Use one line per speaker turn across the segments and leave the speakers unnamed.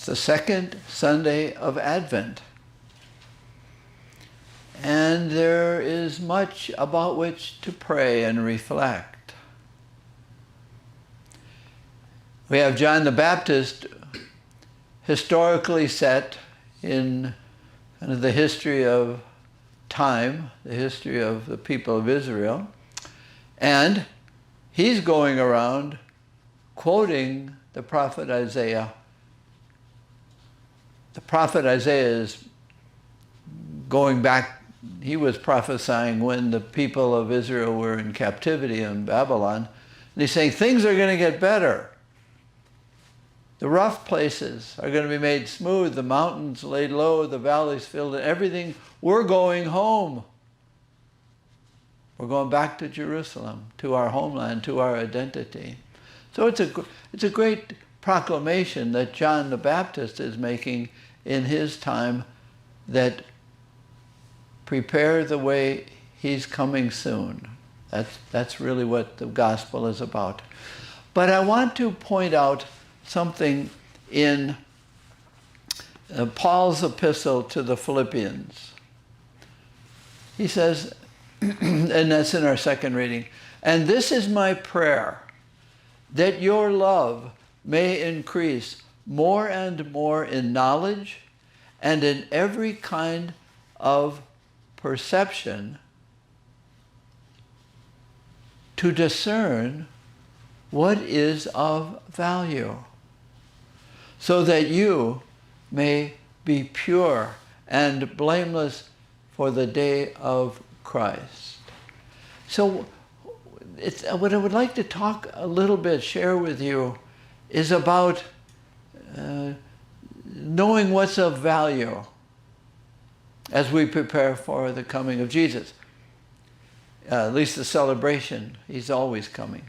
It's the second Sunday of Advent. And there is much about which to pray and reflect. We have John the Baptist historically set in kind of the history of time, the history of the people of Israel. And he's going around quoting the prophet Isaiah. The prophet Isaiah is going back. He was prophesying when the people of Israel were in captivity in Babylon. And he's saying things are going to get better. The rough places are going to be made smooth, the mountains laid low, the valleys filled, and everything. We're going home. We're going back to Jerusalem, to our homeland, to our identity. So it's a great proclamation that John the Baptist is making in his time, that prepare the way, he's coming soon. That's really what the gospel is about. But I want to point out something in Paul's epistle to the Philippians. He says, and that's in our second reading, "And this is my prayer, that your love may increase more and more in knowledge and in every kind of perception, to discern what is of value, so that you may be pure and blameless for the day of Christ." So what I would like to talk a little bit, share with you, is about knowing what's of value as we prepare for the coming of Jesus. At least the celebration, he's always coming.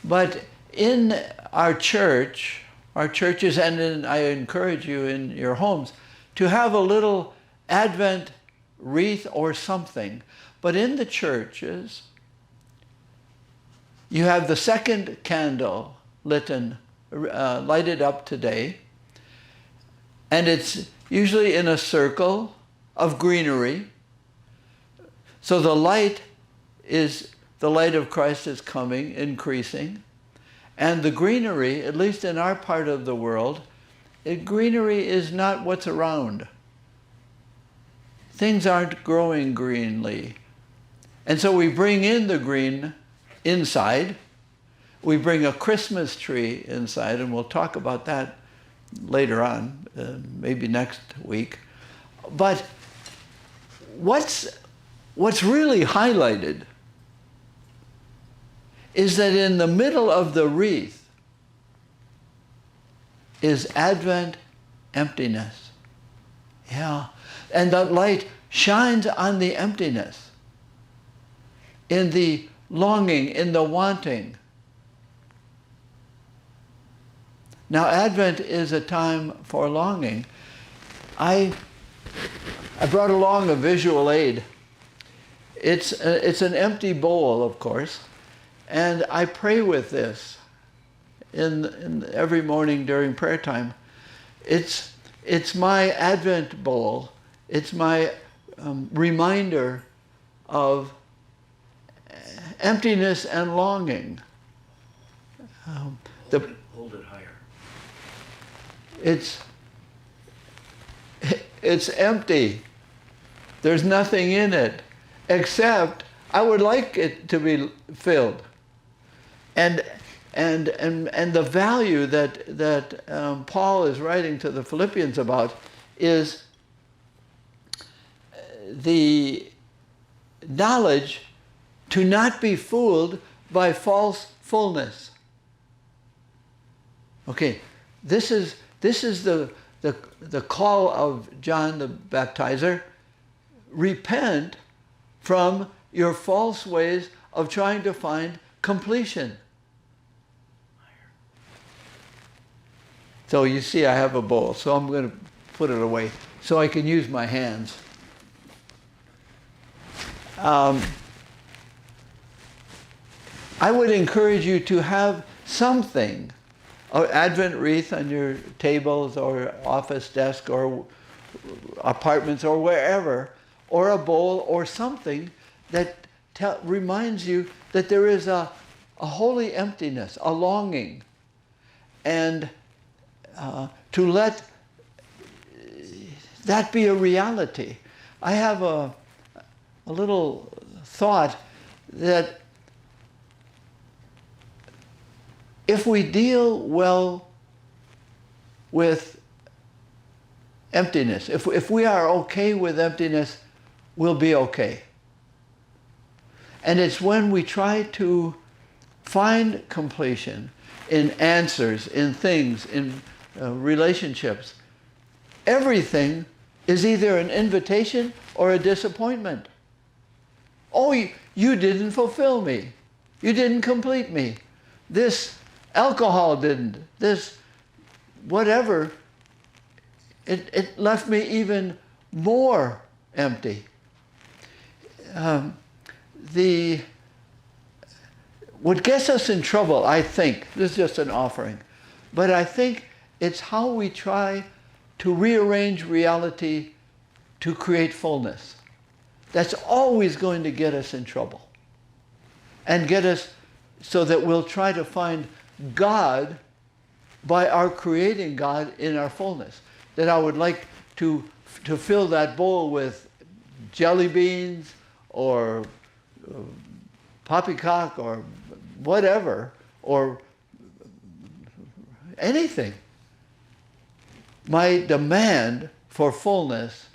But in our churches, and I encourage you in your homes, to have a little Advent wreath or something. But in the churches, you have the second candle lighted up today, and it's usually in a circle of greenery. So the light of Christ is coming, increasing. And the greenery, at least in our part of the world, greenery is not what's around. Things aren't growing greenly. And so we bring in the green inside. We bring a Christmas tree inside, and we'll talk about that later on, maybe next week. But what's really highlighted is that in the middle of the wreath is Advent emptiness. Yeah. And that light shines on the emptiness, in the longing, in the wanting. Now, Advent is a time for longing. I brought along a visual aid. It's an empty bowl, of course, and I pray with this in every morning during prayer time. It's my Advent bowl. It's my reminder of emptiness and longing.
Hold it higher.
It's empty. There's nothing in it, except I would like it to be filled. And the value that Paul is writing to the Philippians about is the knowledge to not be fooled by false fullness. Okay, this is the call of John the Baptizer. Repent from your false ways of trying to find completion. So you see I have a bowl, so I'm going to put it away so I can use my hands. I would encourage you to have something an Advent wreath on your tables or office desk or apartments or wherever, or a bowl or something that reminds you that there is a holy emptiness, a longing, and to let that be a reality. I have a little thought that if we deal well with emptiness, if we are okay with emptiness, we'll be okay. And it's when we try to find completion in answers, in things, in relationships, everything is either an invitation or a disappointment. Oh, you didn't fulfill me. You didn't complete me. This alcohol didn't. This whatever. It left me even more empty. What gets us in trouble, I think, this is just an offering, but I think it's how we try to rearrange reality to create fullness. That's always going to get us in trouble. And get us so that we'll try to find God by our creating God in our fullness. That I would like to fill that bowl with jelly beans or poppycock or whatever, or anything. My demand for fullness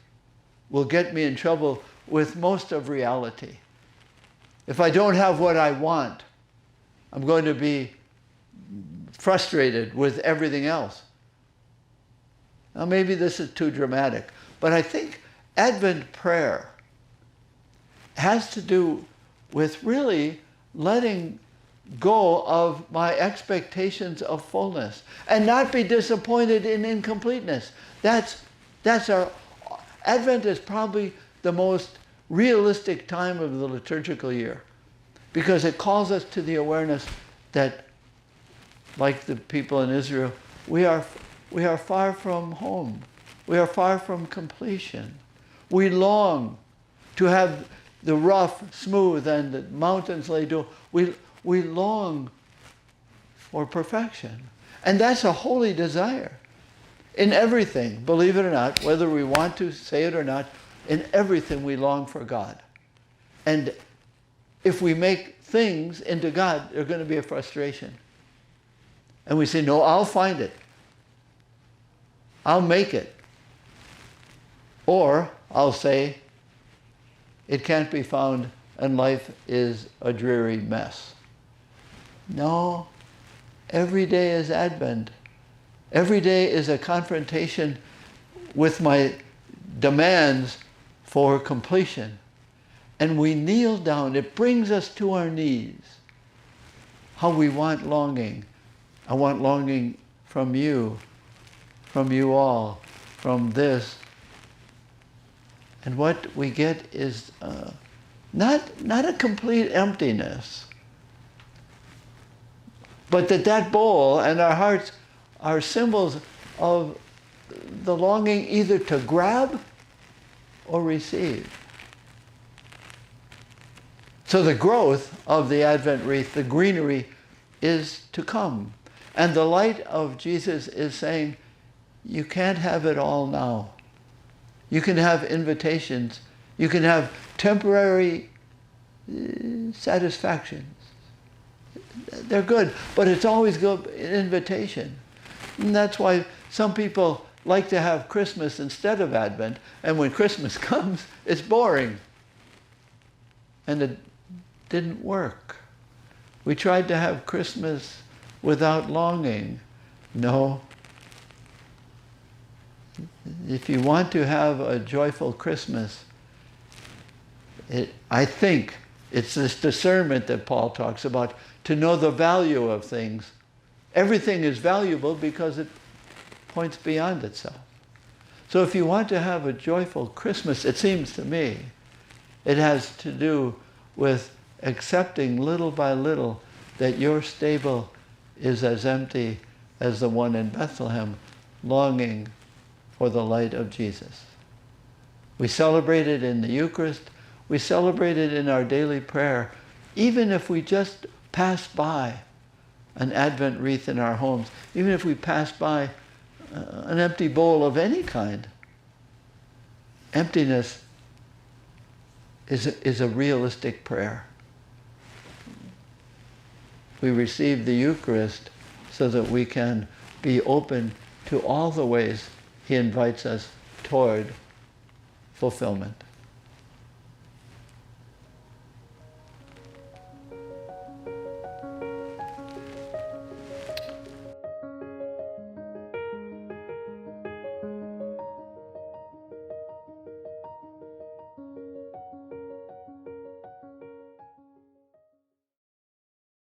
will get me in trouble with most of reality. If I don't have what I want, I'm going to be frustrated with everything else. Now maybe this is too dramatic, but I think Advent prayer has to do with really letting go of my expectations of fullness and not be disappointed in incompleteness. That's our Advent is probably the most realistic time of the liturgical year, because it calls us to the awareness that, like the people in Israel, we are far from home. We are far from completion. We long to have the rough smooth and the mountains laid low. We long for perfection. And that's a holy desire. In everything, believe it or not, whether we want to say it or not, in everything we long for God. And if we make things into God, they're going to be a frustration. And we say, no, I'll find it. I'll make it. Or I'll say, it can't be found and life is a dreary mess. No, every day is Advent. Every day is a confrontation with my demands for completion. And we kneel down. It brings us to our knees. How we want longing. I want longing from you all, from this. And what we get is not a complete emptiness, but that bowl and our hearts are symbols of the longing either to grab or receive. So the growth of the Advent wreath, the greenery, is to come. And the light of Jesus is saying, you can't have it all now. You can have invitations. You can have temporary satisfactions. They're good, but it's always an invitation. And that's why some people like to have Christmas instead of Advent, and when Christmas comes, it's boring. And it didn't work. We tried to have Christmas without longing. No. If you want to have a joyful Christmas, I think it's this discernment that Paul talks about, to know the value of things. Everything is valuable because it points beyond itself. So if you want to have a joyful Christmas, it seems to me, it has to do with accepting little by little that your stable is as empty as the one in Bethlehem, longing for the light of Jesus. We celebrate it in the Eucharist. We celebrate it in our daily prayer, even if we just pass by an Advent wreath in our homes, even if we pass by an empty bowl of any kind. Emptiness is a realistic prayer. We receive the Eucharist so that we can be open to all the ways he invites us toward fulfillment.